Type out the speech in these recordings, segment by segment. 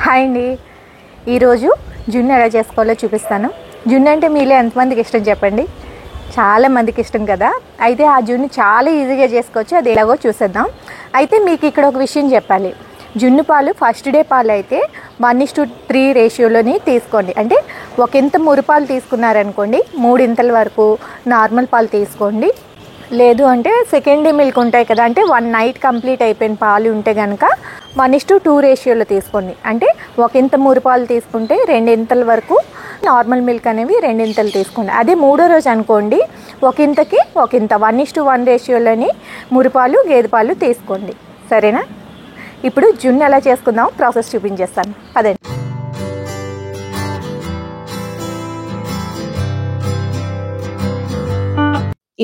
Hi అండి. ఈరోజు జున్ను ఎలా చేసుకోవాలో చూపిస్తాను. జున్ను అంటే మీలో ఎంతమందికి ఇష్టం చెప్పండి? చాలా మందికి ఇష్టం కదా. అయితే ఆ జున్ను చాలా ఈజీగా చేసుకోవచ్చు. అది ఎలాగో చూసేద్దాం. అయితే మీకు ఇక్కడ ఒక విషయం చెప్పాలి. జున్ను పాలు ఫస్ట్ డే పాలు అయితే 1:3 రేషియోలోని తీసుకోండి. అంటే ఒక ఇంత మురిపాలు తీసుకున్నారనుకోండి, 3 ఇంతల వరకు నార్మల్ పాలు తీసుకోండి. లేదు అంటే సెకండ్ డే మిల్క్ ఉంటాయి కదా, అంటే 1 నైట్ కంప్లీట్ అయిపోయిన పాలు ఉంటే కనుక 1:2 రేషియోలో తీసుకోండి. అంటే ఒక ఇంత మురిపాలు తీసుకుంటే 2 ఇంతల వరకు నార్మల్ మిల్క్ అనేవి 2 ఇంతలు తీసుకోండి. అదే మూడో రోజు అనుకోండి, ఒక ఇంతకి ఒక ఇంత 1:1 రేషియోలోని మురిపాలు గేదె పాలు తీసుకోండి. సరేనా? ఇప్పుడు జున్ను ఎలా చేసుకుందాం ప్రాసెస్ చూపించేస్తాను. అదే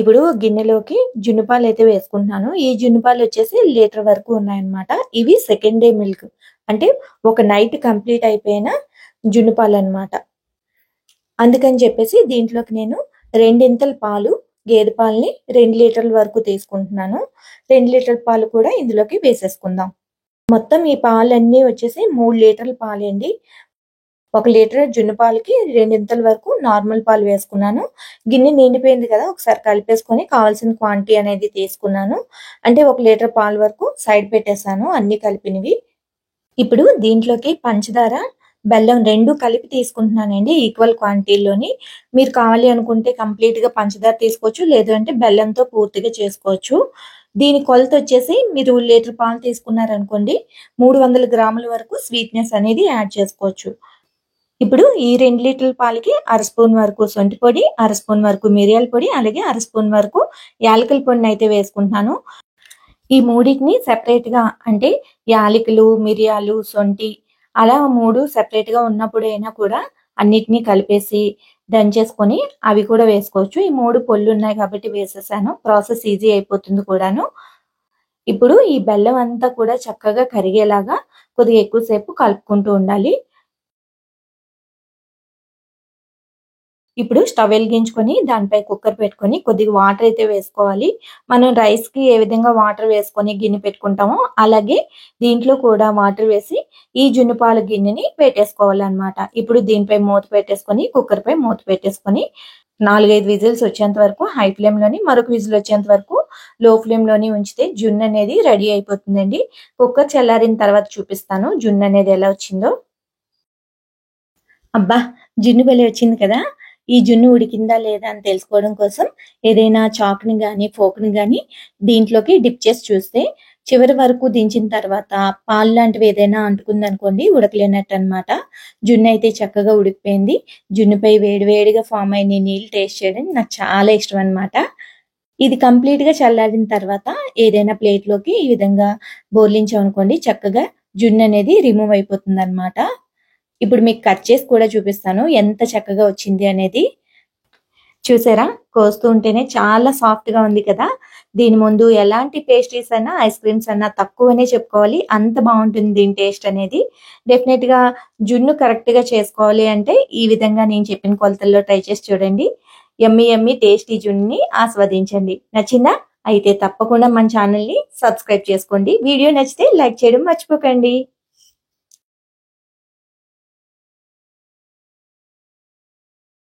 ఇప్పుడు గిన్నెలోకి జున్ను పాలు అయితే వేసుకుంటున్నాను. ఈ జున్ను పాలు వచ్చేసి లీటర్ వరకు ఉన్నాయన్నమాట. ఇవి సెకండ్ డే మిల్క్, అంటే ఒక నైట్ కంప్లీట్ అయిపోయిన జున్ను పాలు అనమాట. అందుకని చెప్పేసి దీంట్లోకి నేను 2 ఇంతల పాలు, గేదె పాలని 2 లీటర్ల వరకు తీసుకుంటున్నాను. 2 లీటర్ల పాలు కూడా ఇందులోకి వేసేసుకుందాం. మొత్తం ఈ పాలన్నీ వచ్చేసి 3 లీటర్ల పాలండి. 1 లీటర్ జున్ను పాలకి 2 ఇంతల వరకు నార్మల్ పాలు వేసుకున్నాను. గిన్నె నిండిపోయింది కదా, ఒకసారి కలిపేసుకొని కావాల్సిన క్వాంటిటీ అనేది తీసుకున్నాను. అంటే 1 లీటర్ పాల వరకు సైడ్ పెట్టేశాను అన్ని కలిపినవి. ఇప్పుడు దీంట్లోకి పంచదార, బెల్లం 2 కలిపి తీసుకుంటున్నానండి ఈక్వల్ క్వాంటిటీలోని. మీరు కావాలి అనుకుంటే కంప్లీట్గా పంచదార తీసుకోవచ్చు, లేదు అంటే బెల్లంతో పూర్తిగా చేసుకోవచ్చు. దీని కొలత వచ్చేసి మీరు లీటర్ పాలు తీసుకున్నారనుకోండి, 300 గ్రాముల వరకు స్వీట్నెస్ అనేది యాడ్ చేసుకోవచ్చు. ఇప్పుడు ఈ 2 లీటర్ల పాలకి 1/2 స్పూన్ వరకు సొంటి పొడి, 1/2 స్పూన్ వరకు మిరియాల పొడి, అలాగే 1/2 స్పూన్ వరకు యాలకుల పొడిని అయితే వేసుకుంటున్నాను. ఈ మూడింటిని సెపరేట్గా, అంటే యాలకులు, మిరియాలు, సొంటి అలా 3 సెపరేట్గా ఉన్నప్పుడైనా కూడా అన్నిటినీ కలిపేసి దంచేసుకొని అవి కూడా వేసుకోవచ్చు. ఈ 3 పొళ్ళు ఉన్నాయి కాబట్టి వేసేసాను. ప్రాసెస్ ఈజీ అయిపోతుంది కూడాను. ఇప్పుడు ఈ బెల్లం అంతా కూడా చక్కగా కరిగేలాగా కొద్దిగా ఎక్కువసేపు కలుపుకుంటూ ఉండాలి. ఇప్పుడు స్టవ్ వెలిగించుకొని దానిపై కుక్కర్ పెట్టుకొని కొద్దిగా వాటర్ అయితే వేసుకోవాలి. మనం రైస్కి ఏ విధంగా వాటర్ వేసుకొని గిన్నె పెట్టుకుంటామో అలాగే దీంట్లో కూడా వాటర్ వేసి ఈ జున్ను పాల గిన్నెని పెట్టేసుకోవాలన్నమాట. ఇప్పుడు దీనిపై మూత పెట్టేసుకొని, కుక్కర్పై మూత పెట్టేసుకొని 4-5 విజిల్స్ వచ్చేంత వరకు హై ఫ్లేమ్లోని, మరొక విజిల్ వచ్చేంత వరకు లో ఫ్లేమ్లోని ఉంచితే జున్ను అనేది రెడీ అయిపోతుందండి. కుక్కర్ చల్లారిన తర్వాత చూపిస్తాను జున్ను అనేది ఎలా వచ్చిందో. అబ్బా, జున్ను భలే వచ్చింది కదా. ఈ జున్ను ఉడికిందా లేదా అని తెలుసుకోవడం కోసం ఏదైనా చాక్ని కానీ ఫోక్ని కానీ దీంట్లోకి డిప్ చేసి చూస్తే చివరి వరకు దించిన తర్వాత పాలు లాంటివి ఏదైనా అంటుకుందనుకోండి, ఉడకలేనట్టు అనమాట. జున్ను అయితే చక్కగా ఉడికిపోయింది. జున్నుపై వేడివేడిగా ఫామ్ అయిన నీళ్ళు టేస్ట్ చేయడం నాకు చాలా ఇష్టం అనమాట. ఇది కంప్లీట్గా చల్లారిన తర్వాత ఏదైనా ప్లేట్లోకి ఈ విధంగా బోర్లించామనుకోండి, చక్కగా జున్ను అనేది రిమూవ్ అయిపోతుంది అనమాట. ఇప్పుడు మీకు కట్ చేసి కూడా చూపిస్తాను ఎంత చక్కగా వచ్చింది అనేది. చూసారా, కోస్తూ ఉంటేనే చాలా సాఫ్ట్గా ఉంది కదా. దీని ముందు ఎలాంటి పేస్ట్రీస్ అన్నా, ఐస్ క్రీమ్స్ అన్నా తక్కువనే చెప్పుకోవాలి, అంత బాగుంటుంది దీని టేస్ట్ అనేది. డెఫినెట్గా జున్ను కరెక్ట్గా చేసుకోవాలి అంటే ఈ విధంగా నేను చెప్పిన కొలతల్లో ట్రై చేసి చూడండి. యమ్మీ యమ్మీ టేస్టీ జున్నుని ఆస్వాదించండి. నచ్చిందా? అయితే తప్పకుండా మన ఛానల్ని సబ్స్క్రైబ్ చేసుకోండి. వీడియో నచ్చితే లైక్ చేయడం మర్చిపోకండి.